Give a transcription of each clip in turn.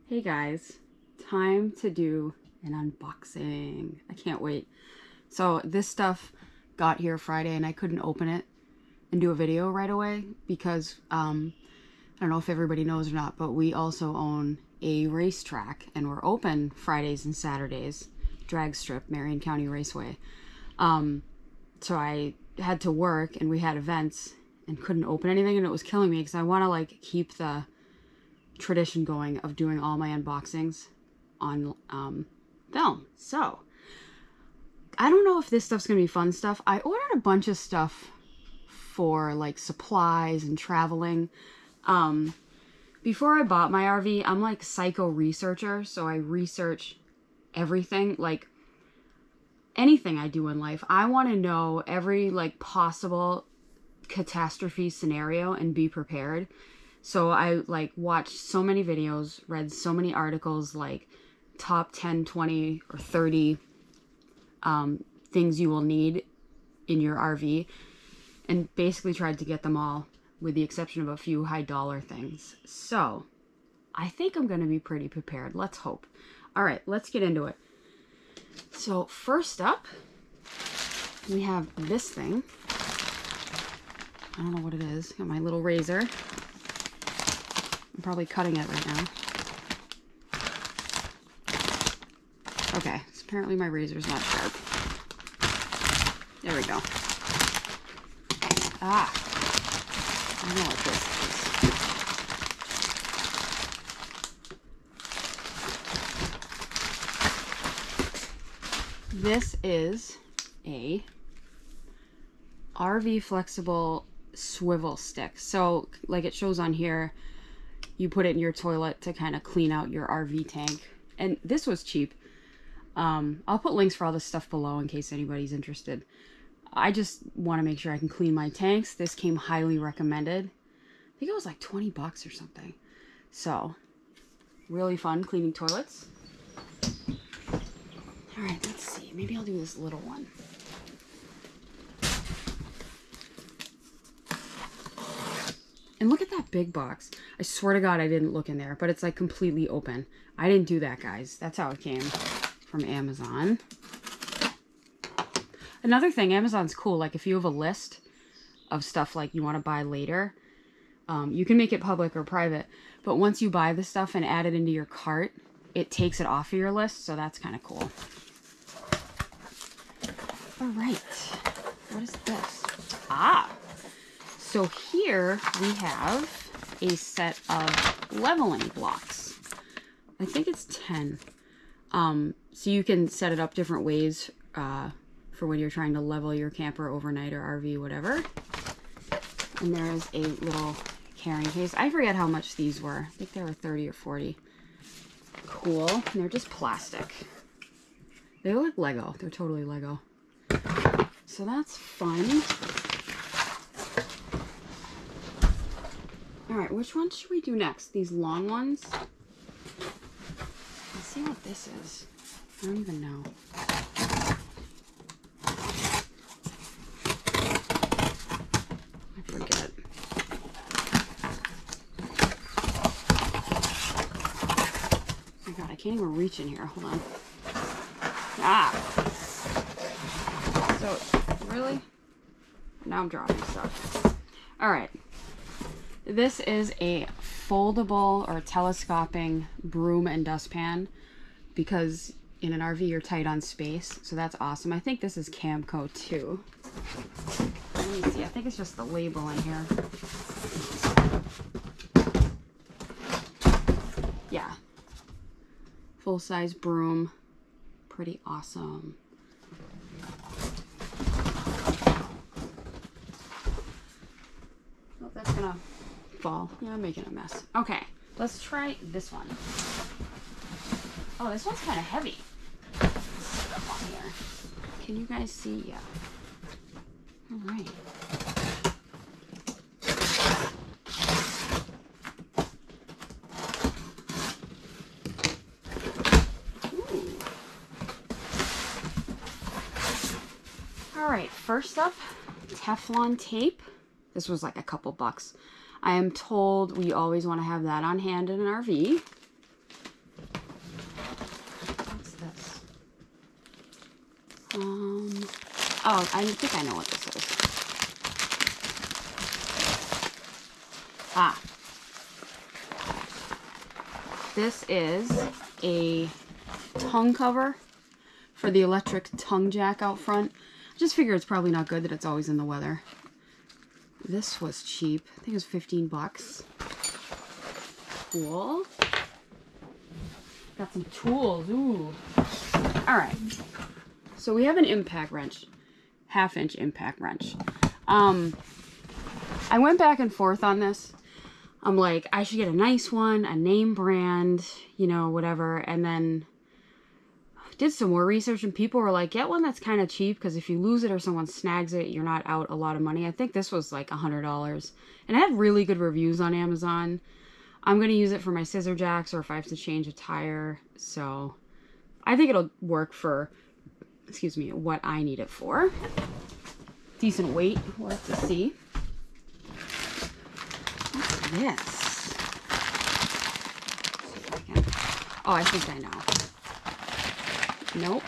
Hey guys, time to do an unboxing. I can't wait. So this stuff got here Friday and I couldn't open it and do a video right away because I don't know if everybody knows or not, but we also own a racetrack and we're open Fridays and Saturdays, drag strip, Marion County Raceway. So I had to work and we had events and couldn't open anything, and it was killing me because I want to like keep the tradition going of doing all my unboxings on film. So I don't know if this stuff's gonna be fun stuff. I ordered a bunch of stuff for like supplies and traveling. Before I bought my RV, I'm like psycho researcher, so I research everything, like anything I do in life. I want to know every like possible catastrophe scenario and be prepared. So I like watched so many videos, read so many articles, like top 10, 20, or 30 things you will need in your RV, and basically tried to get them all with the exception of a few high dollar things. So I think I'm going to be pretty prepared. Let's hope. All right, let's get into it. So first up, we have this thing. I don't know what it is. Got my little razor. I'm probably cutting it right now. Okay, so apparently my razor's not sharp. There we go. Ah, I know what this is. This is a RV flexible swivel stick. So like it shows on here, you put it in your toilet to kind of clean out your RV tank. And this was cheap. I'll put links for all this stuff below in case anybody's interested. I just want to make sure I can clean my tanks. This came highly recommended. I think it was like 20 bucks or something. So, really fun cleaning toilets. All right, let's see. Maybe I'll do this little one. And look at that big box. I swear to God I didn't look in there, but it's like completely open. I didn't do that, guys. That's how it came from Amazon. Another thing, Amazon's cool. Like if you have a list of stuff like you want to buy later, you can make it public or private. But once you buy the stuff and add it into your cart, it takes it off of your list. So that's kind of cool. All right. What is this? Ah. So here we have a set of leveling blocks. I think it's 10. So you can set it up different ways for when you're trying to level your camper overnight or RV, whatever. And there's a little carrying case. I forget how much these were. I think they were 30 or 40. Cool. And they're just plastic. They look like Lego. They're totally Lego. So that's fun. All right, which one should we do next? These long ones? Let's see what this is. I don't even know. I forget. Oh my God, I can't even reach in here. Hold on. Ah! So, really? Now I'm dropping stuff. All right. This is a foldable or telescoping broom and dustpan because in an RV you're tight on space. So that's awesome. I think this is Camco too. Let me see. I think it's just the label in here. Yeah. Full-size broom. Pretty awesome. Oh, that's gonna fall. Yeah, I'm making a mess. Okay, let's try this one. Oh, this one's kind of heavy. Let's sit up on here. Can you guys see? Yeah. All right. Ooh. All right, first up, Teflon tape. This was like a couple bucks. I am told we always want to have that on hand in an RV. Oh, I think I know what this is. Ah. This is a tongue cover for the electric tongue jack out front. I just figure it's probably not good that it's always in the weather. This was cheap. I think it was 15 bucks. Cool. Got some tools. Ooh. Alright. So we have an impact wrench. 1/2-inch impact wrench. I went back and forth on this. I'm like, I should get a nice one, a name brand, you know, whatever. And then did some more research and people were like, get one that's kind of cheap because if you lose it or someone snags it, you're not out a lot of money. I think this was like $100. And it had really good reviews on Amazon. I'm going to use it for my scissor jacks or if I have to change a tire. So I think it'll work for, excuse me, what I need it for. Decent weight, we'll have to see. What's this? See if I can. Oh, I think I know. Nope.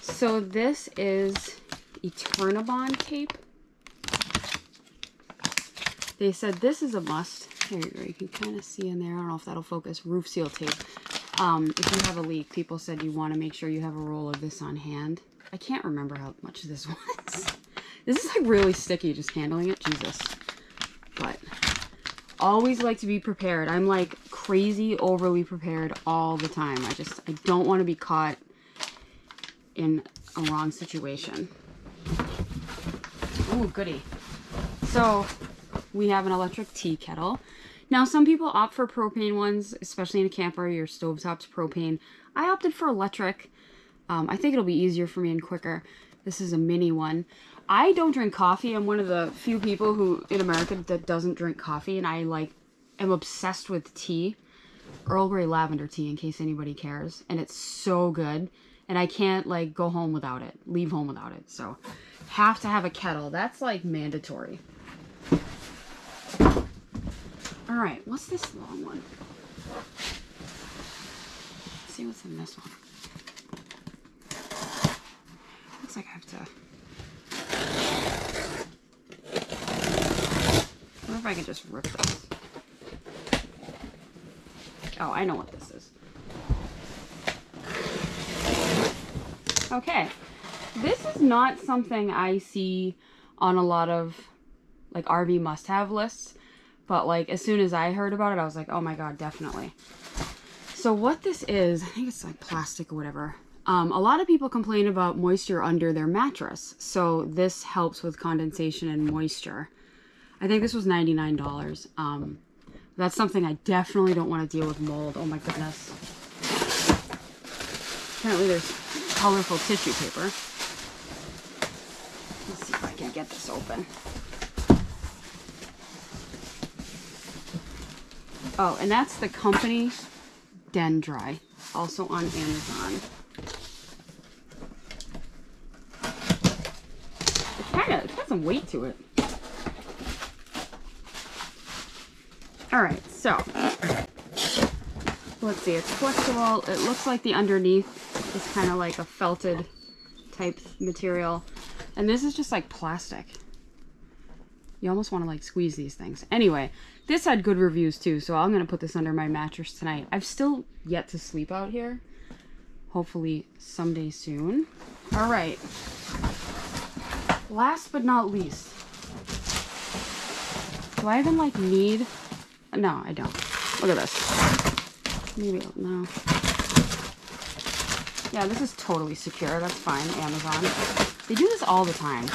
So this is Teflon Tape. They said this is a must. There you go. You can kind of see in there. I don't know if that'll focus. Roof seal tape. If you have a leak, people said you want to make sure you have a roll of this on hand. I can't remember how much this was. This is like really sticky just handling it. Jesus. But always like to be prepared. I'm like crazy overly prepared all the time. I don't want to be caught in a wrong situation. Ooh, goody. So we have an electric tea kettle. Now some people opt for propane ones, especially in a camper, your stovetop's propane. I opted for electric. I think it'll be easier for me and quicker. This is a mini one. I don't drink coffee. I'm one of the few people who in America that doesn't drink coffee, and I am obsessed with tea. Earl Grey lavender tea, in case anybody cares, and it's so good. And I can't like go home without it, leave home without it. So have to have a kettle. That's like mandatory. All right, what's this long one? Let's see what's in this one. Looks like I have to. I wonder if I can just rip this. Oh, I know what this is. Okay, this is not something I see on a lot of like RV must-have lists, but like as soon as I heard about it, I was like, oh my god, definitely. So what this is, I think it's like plastic or whatever. A lot of people complain about moisture under their mattress, so this helps with condensation and moisture. I think this was $99. That's something I definitely don't want to deal with mold. Oh my goodness. Apparently there's colorful tissue paper. Let's see if I can get this open. Oh, and that's the company Dendri, also on Amazon. It's got some weight to it. All right, so let's see. It's flexible. It looks like the underneath is kind of like a felted type material, and this is just like plastic. You almost want to like squeeze these things. Anyway, this had good reviews too, so I'm gonna put this under my mattress tonight. I've still yet to sleep out here. Hopefully someday soon. All right. Last but not least, do I even like need? No, I don't. Look at this. Maybe no. Yeah, this is totally secure. That's fine. Amazon. They do this all the time.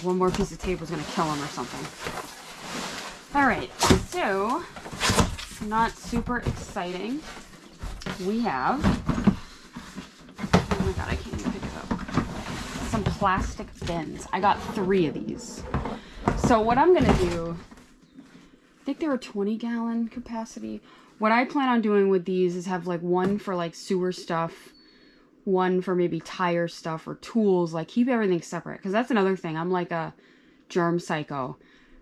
One more piece of tape was gonna kill them or something. All right, so not super exciting. We have. Oh my god, I can't even pick it up. Some plastic bins. I got 3 of these. So what I'm gonna do, I think they're a 20-gallon capacity. What I plan on doing with these is have like one for like sewer stuff, one for maybe tire stuff or tools, like keep everything separate. Because that's another thing. I'm like a germ psycho.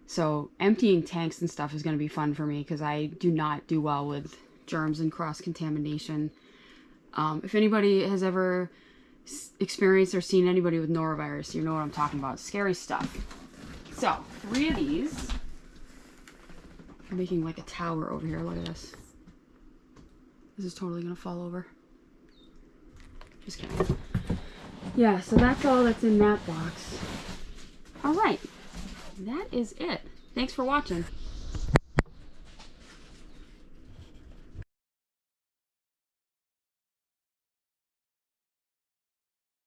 So emptying tanks and stuff is going to be fun for me because I do not do well with germs and cross-contamination. If anybody has ever experienced or seen anybody with norovirus, you know what I'm talking about. Scary stuff. So 3 of these. I'm making like a tower over here. Look at this. This is totally going to fall over. Just kidding. Yeah, so that's all that's in that box. All right. That is it. Thanks for watching.